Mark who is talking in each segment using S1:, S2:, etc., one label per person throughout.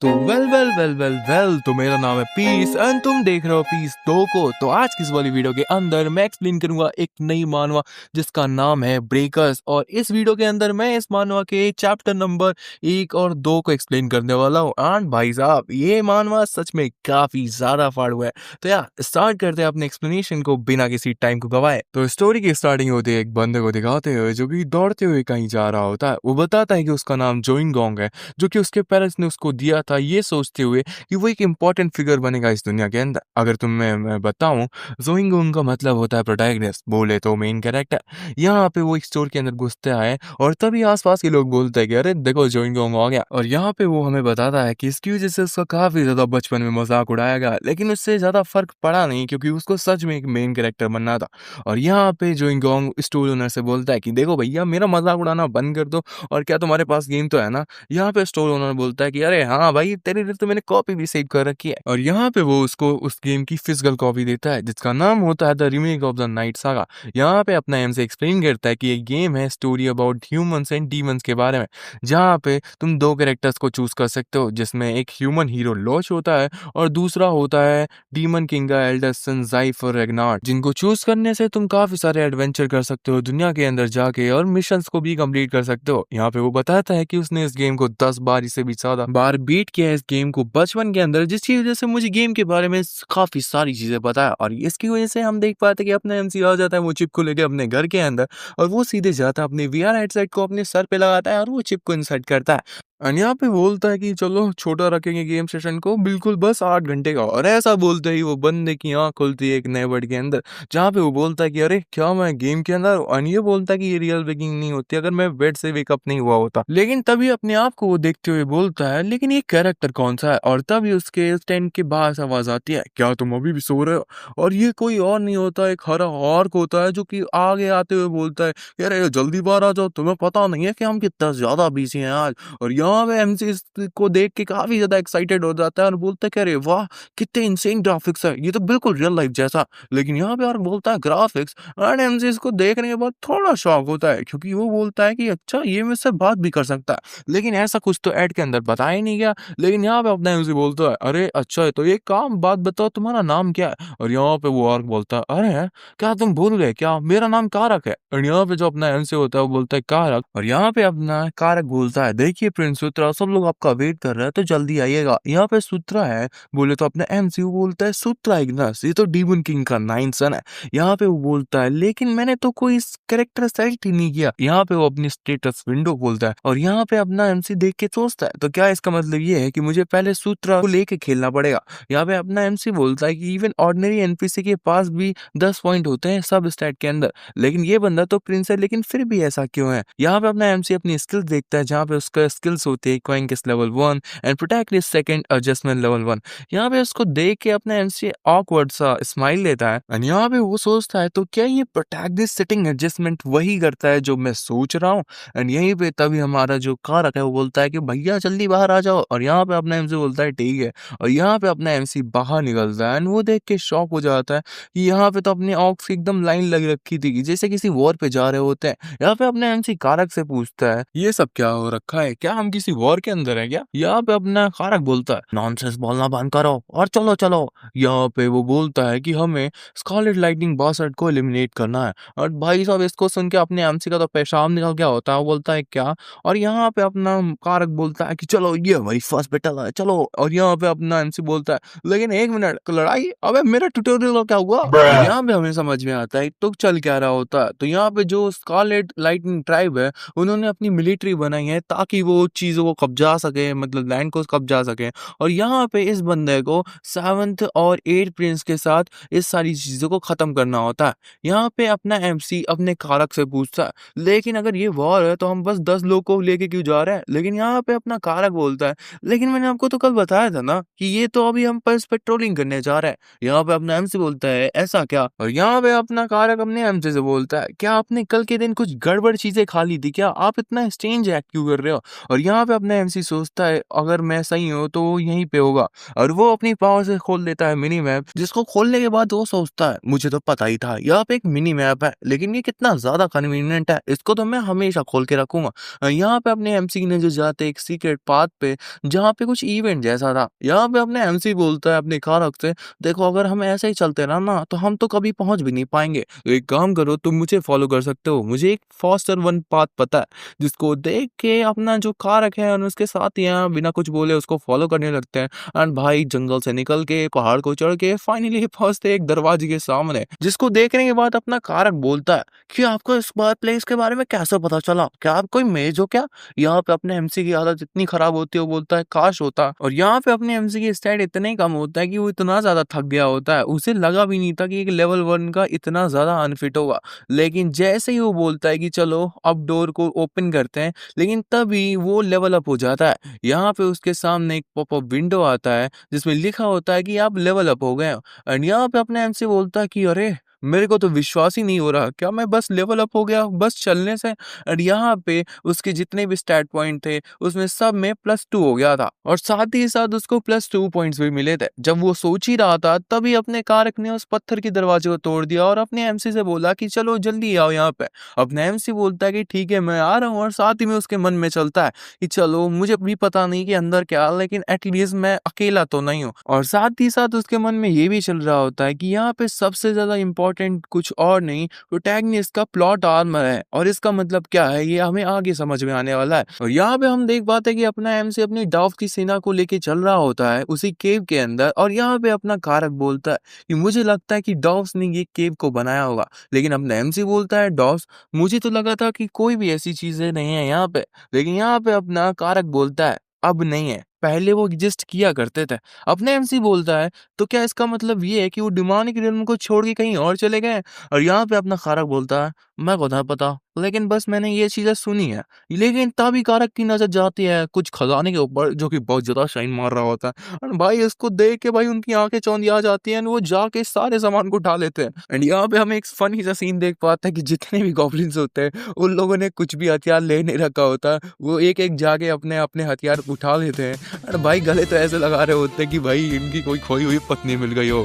S1: तो वेल तो मेरा नाम है पीस एंड तुम देख रहे हो पीस 2 को। तो आज की इस वाली वीडियो के अंदर मैं एक्सप्लेन करूंगा एक नई मानवा जिसका नाम है ब्रेकर्स। और इस वीडियो के अंदर मैं इस मानवा के चैप्टर नंबर 1 और 2 को एक्सप्लेन करने वाला हूँ। एंड भाई साहब ये मानवा सच में काफी ज्यादा फाड़ हुआ है। तो यार स्टार्ट करते हैं अपने एक्सप्लेनेशन को बिना किसी टाइम को गवाए। तो स्टोरी की स्टार्टिंग होती है एक बंदे को दिखाते हुए जो कि दौड़ते हुए कहीं जा रहा होता है। वो बताता है कि उसका नाम जोइंगोंग है, जो कि उसके पेरेंट्स ने उसको दिया था ये सोचते हुए कि वो एक इम्पोर्टेंट फिगर बनेगा इस दुनिया के अंदर। अगर तुम्हें मैं बताऊं, जोइंगोंग का मतलब होता है प्रोटैगनिस्ट, बोले तो मेन कैरेक्टर। यहाँ पे वो एक स्टोर के अंदर घुसता है और तभी आसपास के लोग बोलते हैं कि अरे देखो जोइंगोंग आ गया। और यहाँ पे वो हमें बताता है कि इसकी वजह से उसका काफी ज्यादा बचपन में मजाक उड़ाया गया, लेकिन उससे ज्यादा फर्क पड़ा नहीं क्योंकि उसको सच में एक मेन कैरेक्टर बनना था। और यहाँ पे जोइंगोंग स्टोर ओनर से बोलता है कि देखो भैया मेरा मजाक उड़ाना बंद कर दो, और क्या तुम्हारे पास गेम तो है ना। यहाँ पे स्टोर ओनर बोलता है कि अरे हाँ भाई तेरे लिए तो मैंने कॉपी भी सेव कर रखी है। और यहाँ पे वो उसको उस गेम की फिजिकल कॉपी देता है जिसका नाम होता है the remake of the night saga. यहाँ पे अपना एम से एक्सप्लेन करता है कि ये गेम है story about humans and demons के बारे में, जहाँ पे तुम दो कैरेक्टर्स को चूज कर सकते हो, जिसमें एक ह्यूमन हीरो लॉच होता है और दूसरा होता है डीमन किंग का एल्डेस्ट सन ज़ाइफर रेग्नार्ड, जिनको चूज करने से तुम काफी सारे एडवेंचर कर सकते हो दुनिया के अंदर जाके और मिशंस को भी कंप्लीट कर सकते हो। यहाँ पे वो बताता है कि उसने इस गेम को 10 बार से भी ज्यादा बार बीट किया है इस गेम को बचपन के अंदर, जिसकी वजह से मुझे गेम के बारे में काफी सारी चीजें पता है। और इसकी वजह से हम देख पाते हैं कि अपना एमसी आ जाता है वो चिप को लेकर अपने घर के अंदर, और वो सीधे जाता है अपने वीआर हेडसेट को अपने सर पे लगाता है और वो चिप को इंसर्ट करता है। और यहाँ पे बोलता है कि चलो छोटा रखेंगे गेम सेशन को, बिल्कुल बस 8 घंटे का। और ऐसा बोलते ही वो बंदे की आंख खुलती है एक नए वर्ड के अंदर, जहाँ पे वो बोलता है कि अरे क्या मैं गेम के अंदर हूँ? और ये बोलता है कि ये रियल वेकिंग नहीं होती अगर मैं बेड से वेकअप नहीं हुआ होता। लेकिन तभी अपने आप को वो देखते हुए बोलता है लेकिन ये कैरेक्टर कौन सा है? और तभी उसके टेंट के बाहर से आवाज आती है, क्या तुम अभी भी सो रहे हो? और ये कोई और नहीं होता, एक हरा ऑर्क होता है जो कि आगे आते हुए बोलता है यार ये जल्दी बाहर आ जाओ, तुम्हें पता नहीं है कि हम कितना ज्यादा बिजी हैं आज। और यहाँ पे एमसी को देख के काफी ज्यादा एक्साइटेड हो जाता है और बोलता है कि अरे वाह कितने इंसेन ग्राफिक्स है, ये तो बिल्कुल रियल लाइफ जैसा। लेकिन यहाँ पे और बोलता है ग्राफिक्स, एंड एमसी इसको देखने के बाद थोड़ा शॉक होता है क्योंकि वो बोलता है कि अच्छा ये मुझसे बात भी कर सकता है, लेकिन ऐसा कुछ तो ऐड के अंदर बताया ही नहीं गया। लेकिन यहाँ पे अपना एमसी बोलता है अरे अच्छा है तो ये काम बात बताओ तुम्हारा नाम क्या है? और यहाँ पे वो आर्क बोलता है अरे क्या तुम भूल गए क्या, मेरा नाम कारक है। और यहाँ पे जो अपना एमसी होता है वो बोलता है कारक। और यहाँ पे अपना कारक बोलता है देखिए प्रिंस सूत्रा सब लोग आपका वेट कर रहे हैं तो जल्दी आइएगा। यहाँ पे सूत्रा है, बोले तो अपना एमसी बोलता है सूत्रा इग्नस, ये तो डीमन किंग का 9th सन है। यहाँ पे वो बोलता है लेकिन मैंने तो कोई कैरेक्टर सेलेक्ट ही नहीं किया। यहाँ पे वो अपनी स्टेटस विंडो खोलता है और यहाँ पे अपना एमसी देख के सोचता है तो क्या इसका मतलब ये है कि मुझे पहले सूत्रा को लेके खेलना पड़ेगा। यहाँ पे अपना एमसी बोलता है कि इवन ऑर्डिनरी एनपीसी के पास भी 10 पॉइंट होते हैं सब स्टैट के अंदर, लेकिन ये बंदा तो प्रिंस है, लेकिन फिर भी ऐसा क्यों है? यहाँ पे अपना एमसी अपनी स्किल्स देखता है जहाँ पे उसका स्किल्स होते हैं क्वाइंकस level 1 and protective second adjustment level 1। यहाँ पे उसको देख के अपना एमसी ऑकवर्ड सा स्माइल लेता है और यहाँ पे वो सोचता है तो क्या ये प्रोटैक्टिव सेटिंग एडजस्टमेंट वही करता है जो मैं सोच रहा हूँ? एंड यहीं पे तभी हमारा जो कारक है वो बोलता है कि भैया जल्दी बाहर आ जाओ। और यहाँ पे अपना एमसी बोलता है ठीक है। और यहाँ पे अपना एमसी बाहर निकलता है एंड वो देख के शॉक हो जाता है कि यहाँ पे तो अपने ऑक्स की एकदम लाइन लग रखी थी जैसे किसी वॉर पे जा रहे होते हैं। यहाँ पे अपना एमसी कारक से पूछता है ये सब क्या हो रखा है, क्या हम किसी वॉर के अंदर है क्या? यहाँ पे अपना कारक बोलता है नॉनसेंस बोलना बंद करो और चलो चलो। यहाँ पे वो बोलता है कि हमें स्कारलेट लाइटनिंग बास्टर्ड को एलिमिनेट करना है। और भाई साहब इसको सुन के अपने एमसी का तो पेशाब निकल गया होता है, वो बोलता है क्या? और यहाँ पे अपना कारक बोलता है कि चलो ये हमारी फर्स्ट बैटल है चलो। और यहाँ पे अपना एमसी बोलता है लेकिन एक मिनट लड़ाई, अबे मेरा ट्यूटोरियल का क्या हुआ? और यहाँ पे हमें समझ में आता है तो चल क्या रहा होता है। तो यहाँ पे जो स्कारलेट लाइटनिंग ट्राइब है उन्होंने अपनी मिलिट्री बनाई है ताकि वो चीजों को कब्जा सके, मतलब लैंड को कब्जा सके। और यहाँ पे इस बंदे को 7th और 8th प्रिंस के साथ इस सारी चीजों को खत्म करना होता है। यहाँ पे अपना एमसी अपने कारक से पूछता है लेकिन अगर ये वॉर है तो हम बस 10 लोग को लेके क्यों जा रहे हैं? लेकिन यहाँ पे अपना कारक बोलता है लेकिन मैंने आपको तो कल बताया था ना कि ये तो अभी हम बस पेट्रोलिंग करने जा रहे हैं। यहाँ पे अपना एमसी बोलता है ऐसा क्या? और यहाँ पे अपना कारक अपने एमसी से बोलता है क्या आपने कल के दिन कुछ गड़बड़ चीजें खा ली थी क्या? आप इतना स्ट्रेंज एक्ट क्यों कर रहे हो? और यहाँ पे अपना एमसी सोचता है अगर मैं सही हूँ तो वो यहीं पे होगा और वो अपनी पावर से खोल देता है मिनी मैप, जिसको खोलने के बाद वो सोचता है मुझे तो पता ही था यहाँ पे एक मिनी मैप है, लेकिन ये कितना ज्यादा कन्वीनियंट है, इसको तो मैं हमेशा खोल के रखूंगा। यहाँ पे अपने एमसी ने जो जाते एक सीक्रेट पाथ पे जहाँ पे कुछ इवेंट जैसा था, यहाँ पे अपने एमसी बोलता है अपने कारक से देखो अगर हम ऐसे ही चलते रहा ना तो हम तो कभी पहुंच भी नहीं पाएंगे, तो एक काम करो तुम मुझे फॉलो कर सकते हो, मुझे एक फास्टर वन पाथ पता है। जिसको देख के अपना जो कारक है और उसके साथ यहाँ बिना कुछ बोले उसको फॉलो करने लगते हैं। एंड भाई जंगल से निकल के पहाड़ को चढ़ के फाइनली पहुंचते एक दरवाजे के सामने, जिसको देखने के बाद अपना कारक बोलता है कि आपको इस बार प्लेस के बारे में कैसे पता चला, क्या आप कोई मेज हो क्या? यहाँ पे अपने एमसी की हालत इतनी खराब होती है, वो बोलता है काश होता। और यहाँ पे अपने एमसी की स्टैट इतना ही कम होता है कि वो इतना ज्यादा थक गया होता है, उसे लगा भी नहीं था कि एक लेवल 1 का इतना ज्यादा अनफिट होगा। लेकिन जैसे ही वो बोलता है कि चलो अब डोर को ओपन करते हैं, लेकिन तभी वो लेवल अप हो जाता है। यहाँ पे उसके सामने एक पॉपअप विंडो आता है जिसमें लिखा होता है कि आप लेवल अप हो गए हो। एंड यहाँ पे अपने एमसी बोलता है कि अरे मेरे को तो विश्वास ही नहीं हो रहा, क्या मैं बस लेवल अप हो गया बस चलने से? और यहाँ पे उसके जितने भी स्टैट पॉइंट थे उसमें सब में +2 हो गया था और साथ ही साथ उसको +2 पॉइंट्स भी मिले थे। जब वो सोच ही रहा था तभी अपने कारक ने उस पत्थर के दरवाजे को तोड़ दिया और अपने एमसी से बोला कि चलो जल्दी आओ यहाँ पे। अपने एमसी बोलता है कि ठीक है मैं आ रहा हूँ, और साथ ही में उसके मन में चलता है कि चलो मुझे भी पता नहीं कि अंदर क्या है, लेकिन एटलीस्ट मैं अकेला तो नहीं हूँ। और साथ ही साथ उसके मन में ये भी चल रहा होता है कि यहाँ पे सबसे ज्यादा इम्पोर्टेंट कुछ और नहीं, प्रोटैगनिस्ट का प्लॉट आर्मर है, और इसका मतलब क्या है ये हमें आगे समझ में आने वाला है। और यहाँ पे हम देख पाते हैं कि अपना एमसी अपनी डाफ की सेना को लेके चल रहा होता है उसी केव के अंदर, और यहाँ पे अपना कारक बोलता है कि मुझे लगता है कि डॉव्स ने ये केव को बनाया होगा, लेकिन अपना एमसी बोलता है डॉव्स, मुझे तो लगा था कि कोई भी ऐसी चीजें नहीं है यहाँ पे। लेकिन यहाँ पे अपना कारक बोलता है अब नहीं है, पहले वो एग्जिस्ट किया करते थे। अपने एमसी बोलता है तो क्या इसका मतलब ये है कि वो डिमोनिक रियल्म को छोड़ के कहीं और चले गए? और यहाँ पे अपना कारक बोलता है मैं को ना पता, लेकिन बस मैंने ये चीजें सुनी है। लेकिन तभी कारक की नजर जाती है कुछ खजाने के ऊपर जो कि बहुत ज्यादा शाइन मार रहा होता है, और भाई इसको देख के भाई उनकी आंखें चौंधी आ जाती हैं, वो जाके सारे सामान को उठा लेते हैं। एंड यहाँ पे हम एक फनी सा सीन देख पाते हैं कि जितने भी गॉब्लिन्स होते हैं उन लोगों ने कुछ भी हथियार ले नहीं रखा होता, वो एक एक जाके अपने अपने हथियार उठा लेते हैं। और भाई गले तो ऐसे लगा रहे होते हैं कि भाई इनकी कोई खोई हुई पत्नी मिल गई हो।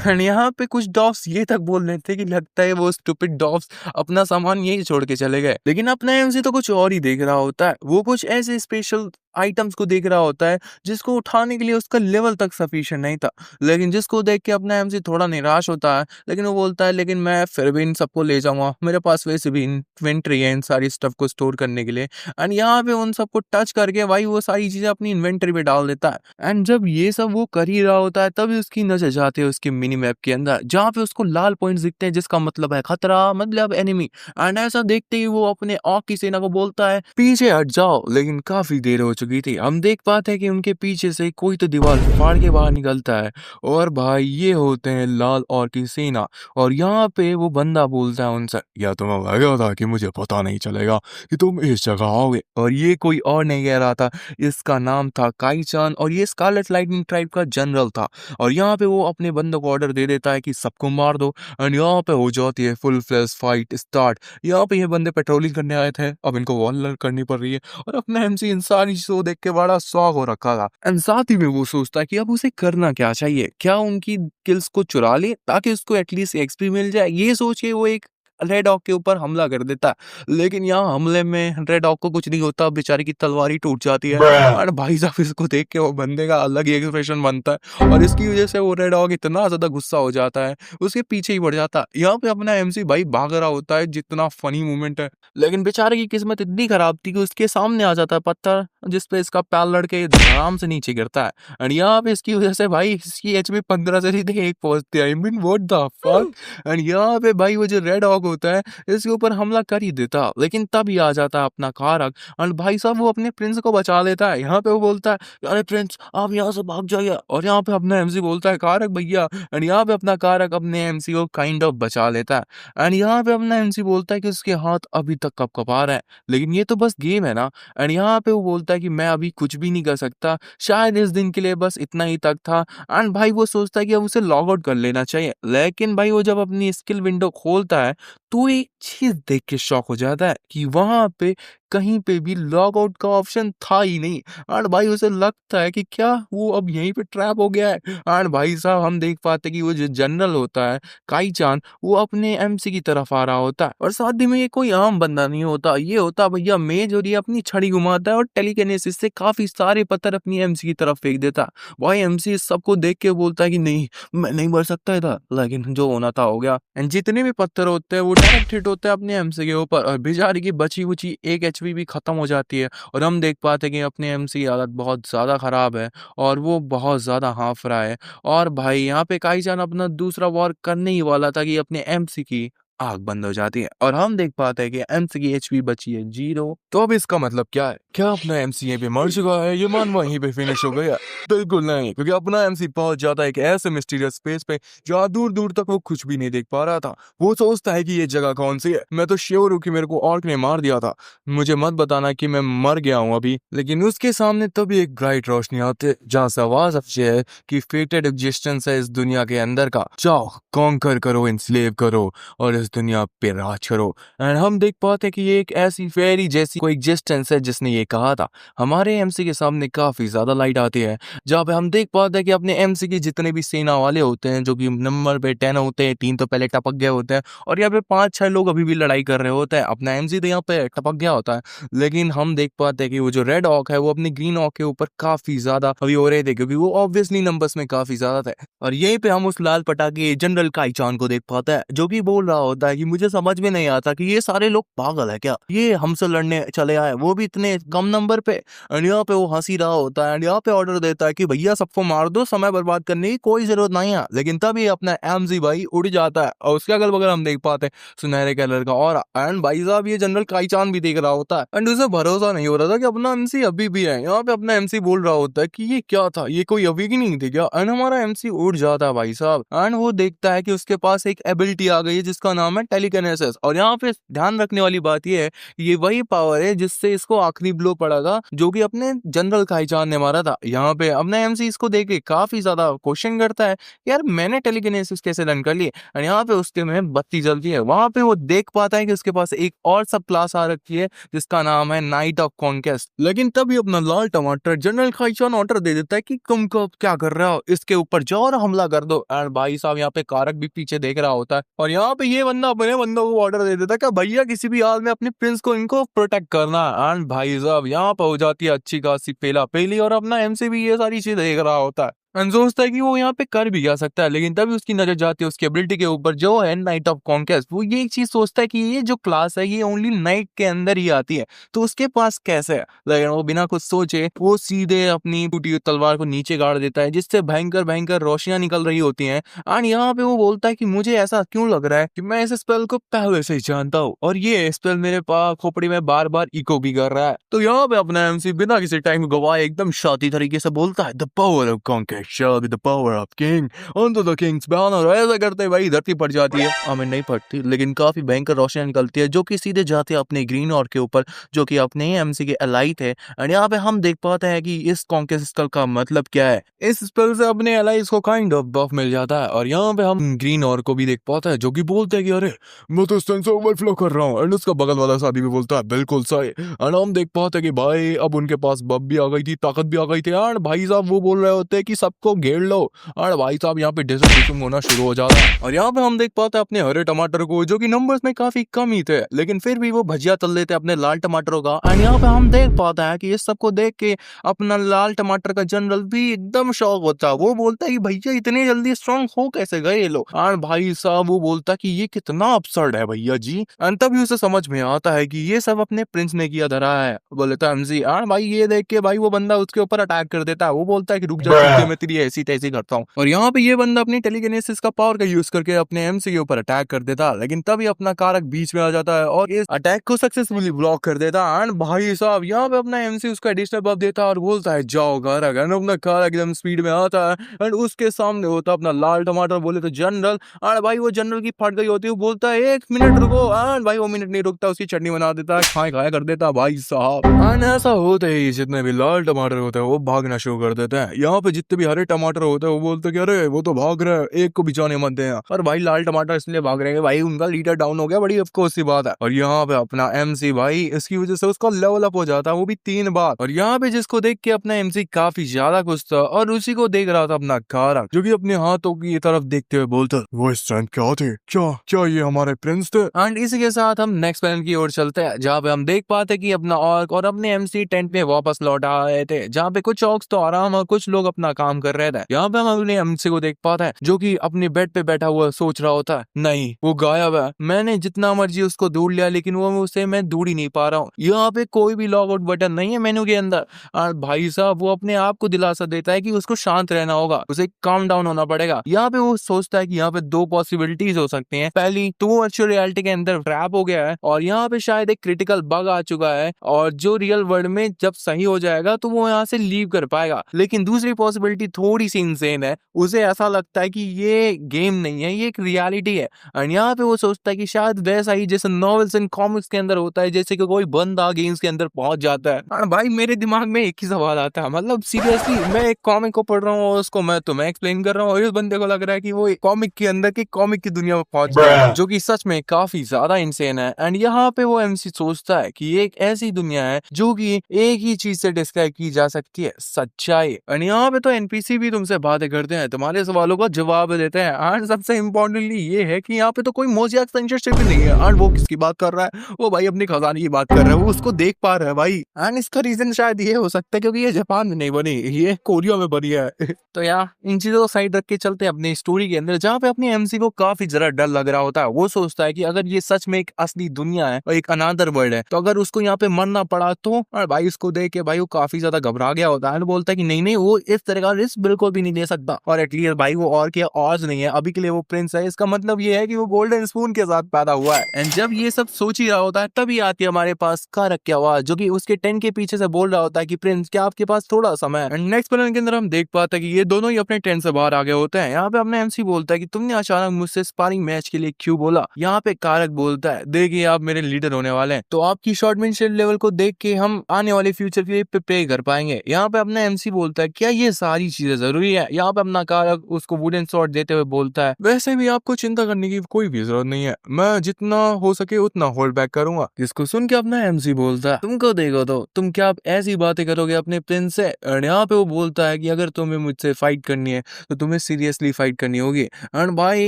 S1: एंड यहाँ पे कुछ डॉग्स ये तक बोल रहे थे कि लगता है वो स्टूपिड डॉग्स अपना सामान यही छोड़ के चले गए, लेकिन अपना एमसी तो कुछ और ही देख रहा होता है, वो कुछ ऐसे स्पेशल आइटम्स को देख रहा होता है जिसको उठाने के लिए उसका लेवल तक सफिशिएंट नहीं था। लेकिन जिसको देख के अपना एमसी थोड़ा निराश होता है, लेकिन वो बोलता है लेकिन मैं फिर भी इन सबको ले जाऊंगा, मेरे पास वैसे भी इन्वेंट्री है इन सारी स्टफ को स्टोर करने के लिए। एंड यहाँ पे उन सबको टच करके भाई वो सारी चीजें अपनी इन्वेंट्री पे डाल देता है। एंड जब ये सब वो कर ही रहा होता है तभी उसकी नजर जाती है उसकी मिनी मैप के अंदर, जहाँ पे उसको लाल पॉइंट्स दिखते हैं जिसका मतलब है खतरा, मतलब एनिमी। एंड ऐसा देखते ही वो अपने ऑक की सेना को बोलता है पीछे हट जाओ, लेकिन काफी देर हो चुकी थी। हम देख पाते हैं कि उनके पीछे से कोई तो दीवार फाड़ के बाहर निकलता है, और भाई ये होते हैं लाल और की सेना। और यहाँ पे वो बंदा बोलता है उनसे या तुम्हें लगा था कि मुझे पता नहीं चलेगा कि तुम इस जगह आओगे? और ये कोई और नहीं कह रहा था, इसका नाम था काई-चान, और ये स्कारलेट लाइटनिंग ट्राइब का जनरल था। और यहाँ पे वो अपने बंदों को ऑर्डर दे देता है कि सबको मार दो, एंड यहाँ पे हो जाती है फुल फ्लैश फाइट स्टार्ट। यहाँ पे ये बंदे पेट्रोलिंग करने आए थे, अब इनको वॉल करनी पड़ रही है, और अपना एमसी इन सारी चीजों को देख के बड़ा शौक हो रखा था। एंड साथ ही में वो सोचता है कि अब उसे करना क्या चाहिए, क्या उनकी किल्स को चुरा ले ताकि उसको एटलीस्ट एक्सपी मिल जाए। ये सोच के वो एक रेड हॉक के ऊपर हमला कर देता है। लेकिन यहाँ हमले में रेड हॉक को कुछ नहीं होता, बेचारे की तलवार ही टूट जाती है। और भाई साहब इसको देख के वो बंदे का अलग ही एक्सप्रेशन बनता है, और इसकी वजह से वो रेड हॉक इतना ज्यादा गुस्सा हो जाता है उसके पीछे ही पड़ जाता है। यहाँ पे अपना एमसी भाई भाग रहा होता है, जितना फनी मोमेंट है, लेकिन बेचारे की किस्मत इतनी खराब थी कि उसके सामने आ जाता है पत्थर जिसपे इसका पैर लड़के आराम से नीचे गिरता है। और यहाँ पे इसकी वजह से भाई इसकी एचपी 15 से सीधे 1 पहुंचती है। I mean what the fuck. And यहाँ पे भाई वो जो रेड हॉक होता है इसके ऊपर हमला कर ही देता, लेकिन तब ही आ जाता है अपना कारक, और भाई साहब वो अपने प्रिंस को बचा लेता है। यहाँ पे वो बोलता है अरे प्रिंस आप यहाँ से भाग जाइए, और यहाँ पे अपना एमसी बोलता है कारक भैया। एंड यहाँ पे अपना कारक अपने एमसी को काइंड ऑफ बचा लेता है। एंड यहाँ पे अपना एमसी बोलता है कि उसके हाथ अभी तक कपकपा रहे हैं, लेकिन ये तो बस गेम है ना। एंड यहाँ पे वो बोलता है कि मैं अभी कुछ भी नहीं कर सकता, शायद इस दिन के लिए बस इतना ही तक था। एंड भाई वो सोचता है कि अब उसे लॉग आउट कर लेना चाहिए, लेकिन भाई वो जब अपनी स्किल विंडो खोलता है तो एक चीज देख के शॉक हो जाता है कि वहां पे कहीं पे भी लॉग आउट का ऑप्शन था ही नहीं। एंड भाई उसे लगता है कि क्या वो अब यहीं पे ट्रैप हो गया है। एंड भाई साहब हम देख पाते कि वो जो जनरल होता है काई चान, वो अपने एमसी की तरफ आ रहा होता है और साथ ही में ये कोई आम बंदा नहीं होता, ये होता भैया मेज, और ये अपनी छड़ी घुमाता है और टेलीकिनेसिस से काफी सारे पत्थर अपनी एमसी की तरफ फेंक देता है। भाई एमसी इस सबको देख के बोलता है कि नहीं, मैं नहीं मर सकता था, लेकिन जो होना था हो गया। एंड जितने भी पत्थर होते हैं वो डायरेक्ट हिट होते हैं अपने एमसी के ऊपर और बेचारी की बची बुची एक एचपी भी खत्म हो जाती है। और हम देख पाते हैं कि अपने एमसी की हालत बहुत ज्यादा खराब है और वो बहुत ज्यादा हाफ रहा है। और भाई यहाँ पे काईचान अपना दूसरा वॉर करने ही वाला था कि अपने एमसी की आग बंद हो जाती है और हम देख पाते हैं कि एमसी की एचपी बची है 0। तो अब इसका मतलब क्या है? क्या अपना एमसी यहीं पे मर चुका है? ये मान वहीं पे फिनिश हो गया? बिल्कुल नहीं, क्योंकि अपना एमसी पहुंच जाता है एक ऐसे मिस्टीरियस स्पेस पे जहाँ दूर दूर तक वो कुछ भी नहीं देख पा रहा था। वो सोचता है कि ये जगह कौन सी है। मैं तो श्योर हूँ कि मेरे को ऑर्क ने मार दिया था, मुझे मत बताना कि मैं मर गया हूँ अभी। लेकिन उसके सामने तभी एक ब्राइट रोशनी आती है जहाँ से आवाज आती है कि फेटेड एग्जिस्टेंस है इस दुनिया के अंदर का, जाओ कॉन्कर करो, इंस्लेव करो और इस दुनिया पे राज करो। एंड हम देख पाते हैं कि ये एक ऐसी फेरी जैसी कोई एग्जिस्टेंस है जिसने ये कहा था। हमारे एमसी के सामने काफी ज्यादा लाइट आती है जहाँ पे हम देख पाते हैं कि अपने एमसी के जितने भी सेना वाले होते हैं, जो कि नंबर पे 10 होते हैं, 3 तो पहले टपक गए होते हैं और यहाँ पे 5-6 लोग अभी भी लड़ाई कर रहे होते हैं। अपना एमसी तो यहाँ पे टपक गया होता है, लेकिन हम देख पाते हैं कि वो जो रेड ऑक है वो अपने ग्रीन ऑक के ऊपर काफी ज्यादा अभी हो रहे थे, क्योंकि वो ऑब्वियसली नंबर्स में काफी ज्यादा थे। और यहीं पे हम उस लाल पटाखे जनरल काईचान को देख पाते हैं जो कि बोल रहा होता है कि मुझे समझ में नहीं आता कि ये सारे लोग पागल है क्या, ये हमसे लड़ने चले आए, वो भी इतने कम नंबर पे। एंड यहाँ पे वो हंसी रहा होता है एंड यहाँ पे ऑर्डर देता है कि भैया सबको मार दो, समय बर्बाद करने की कोई जरूरत नहीं है। लेकिन तभी अपना एमजी भाई उड़ जाता है और उसके अगल बगल हम देख पाते हैं सुनहरे कलर का और एंड भाई साहब ये जनरल काईचान भी देख रहा होता है एंड उसे भरोसा नहीं हो रहा था कि अपना एमसी अभी भी है। यहाँ पे अपना एमसी बोल रहा होता है कि ये क्या था, ये कोई अभी की नहीं थी क्या? एंड हमारा एमसी उड़ जाता है भाई साहब एंड वो देखता है कि उसके पास एक एबिलिटी आ गई है जिसका नाम है टेलीकिनेसिस। और यहाँ पे ध्यान रखने वाली बात ये है, ये वही पावर है जिससे इसको आखिरी ब्लो पड़ा था जो कि अपने जनरल काईचान ने मारा था। यहाँ पे अपना एमसी इसको देख के काफी ज्यादा क्वेश्चन करता है, यार मैंने टेलीकिनेसिस कैसे रन कर ली? और यहाँ पे उसके में बत्ती जलती है। वहां पे वो देख पाता है कि उसके पास एक और सब क्लास आ रखी है जिसका नाम है नाइट ऑफ कॉन्क्वेस्ट। लेकिन तभी अपना लाल टमाटर जनरल काईचान ऑर्डर दे देता है कि तुम को क्या कर रहे हो, इसके ऊपर जाओ और हमला कर दो। एंड भाई साहब यहाँ पे कारक भी पीछे देख रहा होता है और यहाँ पे ये बंदा अपने बंदों को ऑर्डर दे देता है कि भैया किसी भी हाल में अपने प्रिंस को इनको प्रोटेक्ट करना है। एंड भाई साहब यहाँ पे हो जाती है अच्छी खासी पेला पेली और अपना एमसी भी ये सारी चीज देख रहा होता है एंड सोचता है कि वो यहाँ पे कर भी जा सकता है। लेकिन तभी उसकी नजर जाती है उसकी एबिलिटी के ऊपर जो है नाइट ऑफ कॉन्क्वेस्ट। वो ये एक चीज सोचता है कि ये जो क्लास है ये ओनली नाइट के अंदर ही आती है, तो उसके पास कैसे है? लेकिन वो बिना कुछ सोचे वो सीधे अपनी टूटी हुई तलवार को नीचे गाड़ देता है जिससे भयंकर भयंकर रोशनियां निकल रही होती हैं। एंड यहाँ पे वो बोलता है कि मुझे ऐसा क्यों लग रहा है कि मैं इस स्पेल को पहले से ही जानता हूँ और ये स्पेल मेरे पास खोपड़ी में बार बार इको भी कर रहा है। तो यहाँ पे अपना एमसी बिना किसी टाइम गवाए एकदम शाती तरीके से बोलता है, the power of conquest shall be the power of king under the king's banner। ऐसा करते भाई धरती पड़ जाती है, हमें नहीं पड़ती लेकिन काफी भयंकर रोशनी निकलती है जो कि सीधे जाते हैं अपने ग्रीन ऑर्क के ऊपर जो कि अपने एमसी के एलाई थे। एंड यहाँ पे हम देख पाते हैं कि इस कॉन्क्वेस्ट स्पेल का मतलब क्या है। इस स्पेल से अपने एलाइज को काइंड ऑफ बफ मिल जाता है और यहाँ पे हम ग्रीन ऑर्क को भी देख पाते हैं जो कि बोलते हैं कि अरे मैं तो स्टेंस ओवरफ्लो कर रहा हूँ। एंड उसका बगल वाला साथी भी बोलता है बिल्कुल सही। एंड हम देख पाते हैं कि भाई अब उनके पास बफ भी आ गई थी, ताकत भी आ गई थी। एंड भाई साहब वो बोल रहे होते हैं कि सबको घेर लो और भाई साहब यहाँ पे डिसम होना शुरू हो जाता है। और यहाँ पे हम देख पाते हैं अपने हरे टमाटर को जो कि नंबर्स में काफी कम ही थे, लेकिन फिर भी वो भजिया तल लेते अपने लाल टमाटरों का। एंड यहाँ पे हम देख पाते हैं कि इस सबको देख के अपना लाल टमाटर का जनरल भी एकदम शौक होता है। वो बोलता है कि भैया इतने जल्दी स्ट्रॉन्ग हो कैसे गए ये लोग? और भाई साहब वो बोलता है कि ये कितना अपसर्ड है भैया जी। एंड तभी उसे समझ में आता है कि ये सब अपने प्रिंस ने किया धरा है। बोलता है एमजी भाई ये देख के भाई वो बंदा उसके ऊपर अटैक कर देता है। वो बोलता है कि रुक जा, मैं तेरी ऐसी तैसी करता हूँ। और यहाँ पे ये बंदा अपनी टेलीकिनेसिस का पावर का यूज करके अपने एमसी के ऊपर अटैक कर देता, लेकिन तभी अपना कारक बीच में आ जाता है और इस अटैक को सक्सेसफुली ब्लॉक कर देता। एंड भाई साहब यहाँ पे अपना एमसी उसको एडिशनल बफ देता है और बोलता है जाओ कारक। एंड अपना कारक एकदम स्पीड में आता है एंड उसके सामने होता अपना लाल टमाटर, बोले तो जनरल। एंड भाई वो जनरल की फट गई होती है, वो बोलता है 1 मिनट रुको। एंड भाई वो मिनट नहीं रुकता, उसकी चटनी बना देता है, खाए खाया कर देता भाई साहब। एंड ऐसा होता ही जितने भी लाल टमाटर होते हैं वो भागना शुरू कर देते हैं। यहाँ पे जितने भी हरे टमाटर होते हैं वो बोलते कि अरे वो तो भाग रहा है, एक को भी जाने मत देना। और भाई लाल टमाटर इसलिए भाग रहे हैं भाई उनका लीडर डाउन हो गया, बड़ी ऑफकोर्स सी बात है। और यहाँ पे अपना MC भाई इसकी वजह से उसका लेवल अप हो जाता है, वो भी 3 बार। और यहाँ पे जिसको देख के अपना MC काफी ज्यादा खुश था और उसी को देख रहा था अपना कारक, जो कि अपने हाथों की तरफ देखते हुए बोलता, वो स्टैंड क्या थे, क्या ये हमारे प्रिंस थे। एंड इसी के साथ हम नेक्स्ट पैनल की ओर चलते हैं, जहाँ पे हम देख पाते हैं कि अपना ऑर्क और अपने MC टेंट में वापस लौट आए थे, जहाँ पे कुछ ऑर्क्स तो आराम और कुछ लोग अपना काम कर रहे थे। यहाँ पे हम अपने MC को देख पाते हैं जो कि अपने बेड पे बैठा हुआ सोच रहा होता है, नहीं वो गायब है, मैंने जितना मर्जी उसको ढूंढ लिया लेकिन वो उसे मैं ढूंढ ही नहीं पा रहा हूँ। यहाँ पे कोई भी लॉग आउट बटन नहीं है मेनू के अंदर। और भाई साहब वो अपने आप को दिलासा देता है कि उसको शांत रहना होगा, उसे काम डाउन होना पड़ेगा। यहाँ पे वो सोचता है कि यहाँ पे 2 पॉसिबिलिटीज हो सकती हैं। पहली तो वो वर्चुअल रियलिटी के अंदर ट्रैप हो गया है और यहाँ पे शायद एक क्रिटिकल बग आ चुका है और जो रियल वर्ल्ड में जब सही हो जाएगा तो वो यहाँ से लीव कर पाएगा। लेकिन दूसरी पॉसिबिलिटी थोड़ी सी इंसेन है, उसे ऐसा लगता है कि ये गेम नहीं है, ये एक रियलिटी है। और यहाँ पे वो सोचता है कि शायद वैसा ही जैसे नॉवेल्स एंड कॉमिक्स के अंदर होता है, जैसे कि कोई बंदा गेम्स के अंदर पहुंच जाता है। और भाई मेरे दिमाग में एक ही सवाल आता है, मतलब सीरियसली मैं एक कॉमिक को पढ़ रहा हूँ और उसको मैं तुम्हें एक्सप्लेन कर रहा हूँ और इस बंदे को लग रहा है कि वो कॉमिक के अंदर की कॉमिक की दुनिया में पहुंच गया है, जो कि सच में काफी ज्यादा इंसेन है। एंड यहाँ पे वो MC सोचता है कि ये एक ऐसी दुनिया है जो कि एक ही चीज से डिस्क्राइब की जा सकती है, सच्चाई। और यहाँ पे तो NPC भी तुमसे बातें करते हैं, तुम्हारे सवालों का जवाब देते हैं। एंड सबसे इम्पोर्टेंटली ये है कि यहाँ पे तो कोई मोजियाक सेंसरशिप ही नहीं है। एंड वो किसकी बात कर रहा है, वो भाई अपनी खजाने की बात कर रहा है, वो उसको देख पा रहा है भाई। एंड इसका रीजन शायद ये हो सकता है क्योंकि ये जापान में नहीं बनी, ये कोरिया में बनी है। तो यार इन चीजों को साइड रख के चलते हैं अपनी स्टोरी के अंदर, जहाँ पे अपने MC को काफी जरा डर लग रहा होता है। वो सोचता है कि अगर ये सच में एक असली दुनिया है और एक अनदर वर्ल्ड है तो अगर उसको यहाँ पे मरना पड़ा तो। और भाई उसको देख के भाई वो काफी ज्यादा घबरा गया होता है, बोलता है कि नहीं वो इस तरह का रिस्क बिल्कुल भी नहीं ले सकता। और एटलीस्ट भाई वो और क्या ऑज नहीं है, अभी के लिए वो प्रिंस है, इसका मतलब ये है कि वो गोल्डन स्पून के साथ पैदा हुआ है। एंड जब ये सब सोच ही रहा होता है तभी आती है हमारे पास कारक की आवाज, जो कि उसके टेंट के पीछे से बोल रहा होता है कि प्रिंस क्या आपके पास थोड़ा समय है। एंड नेक्स्ट पैनल के अंदर हम देख पाते हैं कि ये दोनों ही अपने टेंट से बाहर आ गए होते हैं। यहाँ पे अपने MC बोलता है कि तुमने अचानक मुझसे स्पारिंग मैच के लिए क्यों बोला। यहाँ पे कारक बोलता है देखिए आप मेरे लीडर होने वाले हैं तो आपकी शॉर्टमैनशिप लेवल को देख के हम आने वाले फ्यूचर के लिए प्रिपेयर कर पाएंगे। यहाँ पे अपना MC बोलता है क्या ये सारी चीजें जरूरी है। यहाँ पे अपना कारक उसको वुडन शॉट देते हुए बोलता है वैसे भी आपको चिंता करने की कोई भी जरूरत नहीं है, मैं जितना हो सके उतना होल्ड बैक करूंगा। जिसको सुन के अपना MC बोलता है तुमको देखो तो तुम क्या आप ऐसी बातें करोगे अपने प्रिंस से। और यहाँ पे वो बोलता है कि अगर तुम्हें मुझसे फाइट करनी है तो तुम्हें सीरियसली फाइट करनी होगी। एंड भाई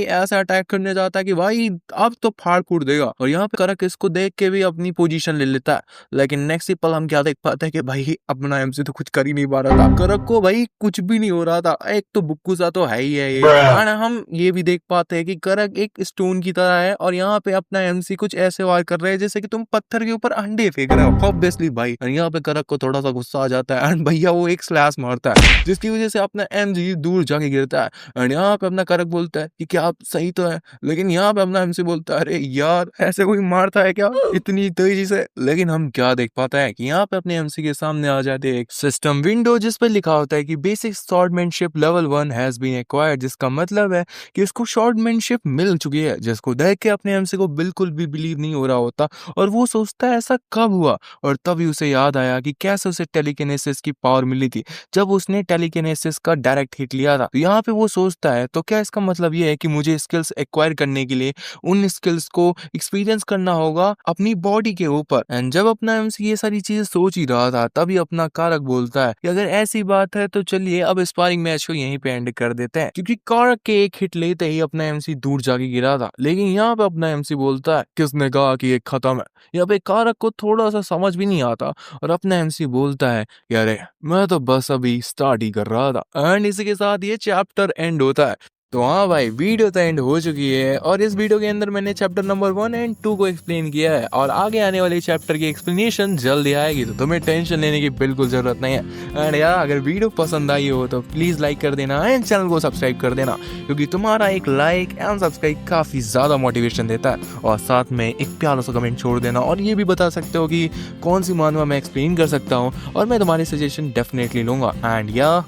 S1: ऐसा अटैक करने जाता है कि भाई अब तो फाड़ फूट देगा। और यहाँ पे कारक इसको देख के भी अपनी पोजीशन ले लेता है। लेकिन नेक्स्ट ही पल हम क्या देख पाते हैं कि भाई अपना MC तो कुछ कर ही नहीं पा रहा था, कारक को भाई कुछ भी नहीं हो रहा था, एक तो बुक्कू सा तो है ही है ये। और हम ये भी देख पाते हैं कि कारक एक स्टोन की तरह है और यहाँ पे अपना MC कुछ ऐसे वार कर रहे हैं जैसे कि तुम पत्थर के ऊपर अंडे फेंक रहे हो ऑब्वियसली भाई। और यहाँ पे कारक को थोड़ा सा गुस्सा आ जाता है एंड भैया वो एक स्लैश मारता है जिसकी वजह से अपना MC दूर जाके गिरता है। एंड यहाँ पे अपना कारक बोलता है कि क्या आप सही तो है। लेकिन यहाँ पे अपना MC बोलता है अरे यार ऐसे कोई मारता है क्या इतनी तेजी से। लेकिन हम क्या देख पाते हैं कि यहाँ पे अपने MC के सामने आ जाते हैं एक सिस्टम विंडो जिस पे लिखा होता है कि basic swordsmanship level 1 has been acquired, जिसका मतलब है कि इसको स्वॉर्डमैनशिप मिल चुकी है। जिसको देख के अपने MC को बिल्कुल भी बिलीव नहीं हो रहा होता और वो सोचता है ऐसा कब हुआ। और तभी उसे याद आया कि कैसे उसे टेलीकिनेसिस की पावर मिली थी जब उसने टेलीकिनेसिस का डायरेक्ट हिट लिया था। तो यहाँ पे वो सोचता है तो क्या इसका मतलब ये है कि मुझे स्किल्स एक्वायर करने के लिए उन स्किल्स को एक्सपीरियंस करना होगा अपनी बॉडी के ऊपर। एंड जब अपना MC ये सारी चीजें सोच ही रहा था तभी अपना कारक बोलता है कि अगर ऐसी बात है तो चलिए अब स्पारिंग मैच को यहीं पे एंड कर देते हैं, क्योंकि कारक के एक हिट लेते ही अपना MC दूर जाके गिरा था। लेकिन यहाँ पे अपना MC बोलता है किसने कहा कि ये खत्म है। यहाँ पे कारक को थोड़ा सा समझ भी नहीं आता और अपना MC बोलता है कि अरे मैं तो बस अभी स्टार्ट ही कर रहा था। एंड इसी के साथ ये चैप्टर एंड होता है। तो हाँ भाई वीडियो तो एंड हो चुकी है और इस वीडियो के अंदर मैंने चैप्टर नंबर 1 एंड 2 को एक्सप्लेन किया है और आगे आने वाले चैप्टर की एक्सप्लेनेशन जल्दी आएगी, तो तुम्हें टेंशन लेने की बिल्कुल जरूरत नहीं है। एंड यार अगर वीडियो पसंद आई हो तो प्लीज लाइक कर देना एंड चैनल को सब्सक्राइब कर देना, क्योंकि तुम्हारा एक लाइक एंड सब्सक्राइब काफी ज्यादा मोटिवेशन देता है। और साथ में एक प्यारा सा कमेंट छोड़ देना और ये भी बता सकते हो कि कौन सी मानवा मैं एक्सप्लेन कर सकता हूँ और मैं तुम्हारी सजेशन डेफिनेटली लूंगा। एंड यार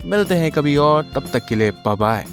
S1: मिलते हैं कभी और, तब तक के लिए बाय बाय।